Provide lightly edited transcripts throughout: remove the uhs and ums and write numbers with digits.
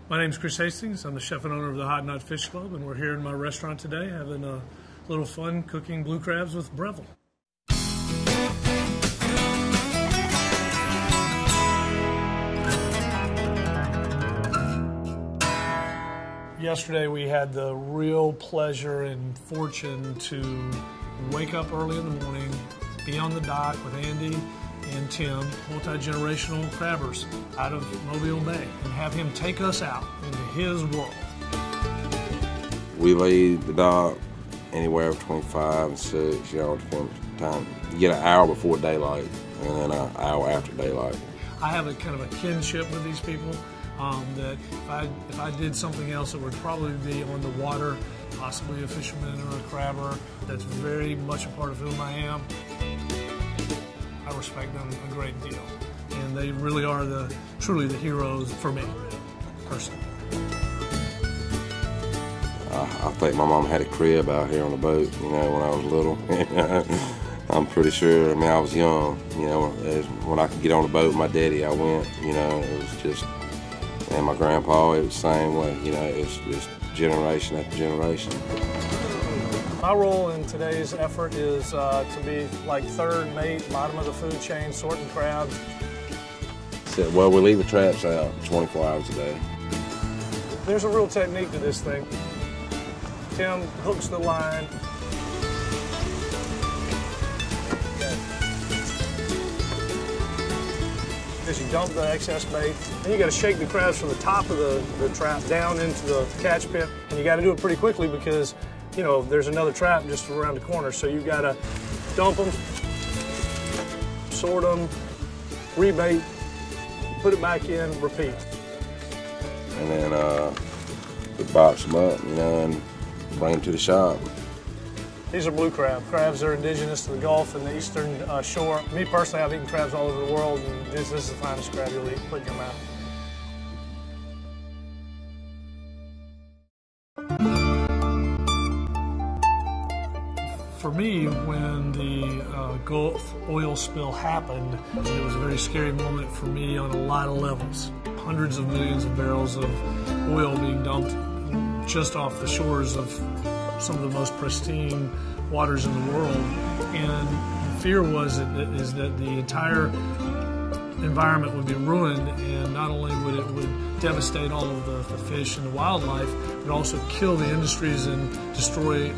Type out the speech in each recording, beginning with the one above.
My name's Chris Hastings. I'm the chef and owner of the Hot Wok Fish Club, and we're here in my restaurant today having a little fun cooking blue crabs with Breville. Yesterday we had the real pleasure and fortune to wake up early in the morning, be on the dock with Andy and Tim, multi-generational crabbers out of Mobile Bay, and have him take us out into his world. We leave the dock anywhere between 5 and 6, you know, depending on the time. You get an hour before daylight and then an hour after daylight. I have a kind of a kinship with these people that if I did something else, it would probably be on the water, possibly a fisherman or a crabber. That's very much a part of whom I am. I respect them a great deal, and they really are truly the heroes for me, personally. I think my mom had a crib out here on the boat, you know, when I was little. I'm pretty sure, I mean, I was young, you know, when I could get on the boat with my daddy, I went, you know, it was just, and my grandpa, it was the same way, you know, it was just generation after generation. My role in today's effort is to be like third mate, bottom of the food chain, sorting crabs. So, well, we leave the traps out 24 hours a day. There's a real technique to this thing. Tim hooks the line. As you dump the excess bait, then you got to shake the crabs from the top of the trap down into the catch pit, and you got to do it pretty quickly because, you know, there's another trap just around the corner, so you got to dump them, sort them, rebait, put it back in, repeat. And then we box them up, you know, and bring them to the shop. These are blue crab. Crabs are indigenous to the Gulf and the eastern shore. Me personally, I've eaten crabs all over the world, and this is the finest crab you'll eat. Put in your mouth. For me, when the Gulf oil spill happened, it was a very scary moment for me on a lot of levels. Hundreds of millions of barrels of oil being dumped just off the shores of some of the most pristine waters in the world, and the fear was that the entire environment would be ruined, and not only would it devastate all of the fish and the wildlife, but also kill the industries and destroy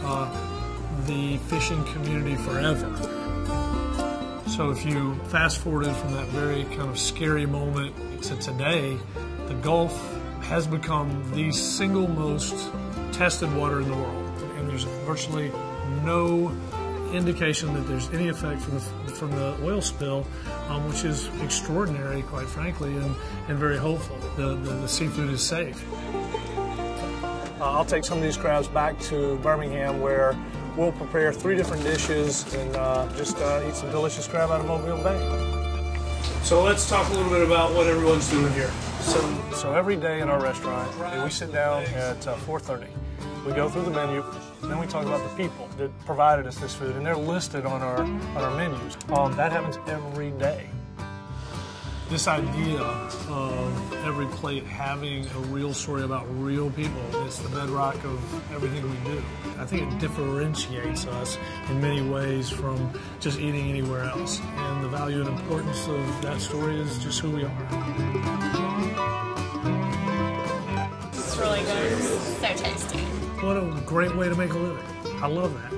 the fishing community forever. So if you fast forwarded from that very kind of scary moment to today, the Gulf has become the single most tested water in the world. And there's virtually no indication that there's any effect from the oil spill, which is extraordinary, quite frankly, and very hopeful. The seafood is safe. I'll take some of these crabs back to Birmingham, where we'll prepare 3 different dishes and just eat some delicious crab out of Mobile Bay. So let's talk a little bit about what everyone's doing here. So every day in our restaurant, we sit down at 4:30. We go through the menu, and then we talk about the people that provided us this food, and they're listed on our menus. That happens every day. This idea of every plate having a real story about real people, it's the bedrock of everything we do. I think it differentiates us in many ways from just eating anywhere else. And the value and importance of that story is just who we are. It's really good. So tasty. What a great way to make a living. I love that.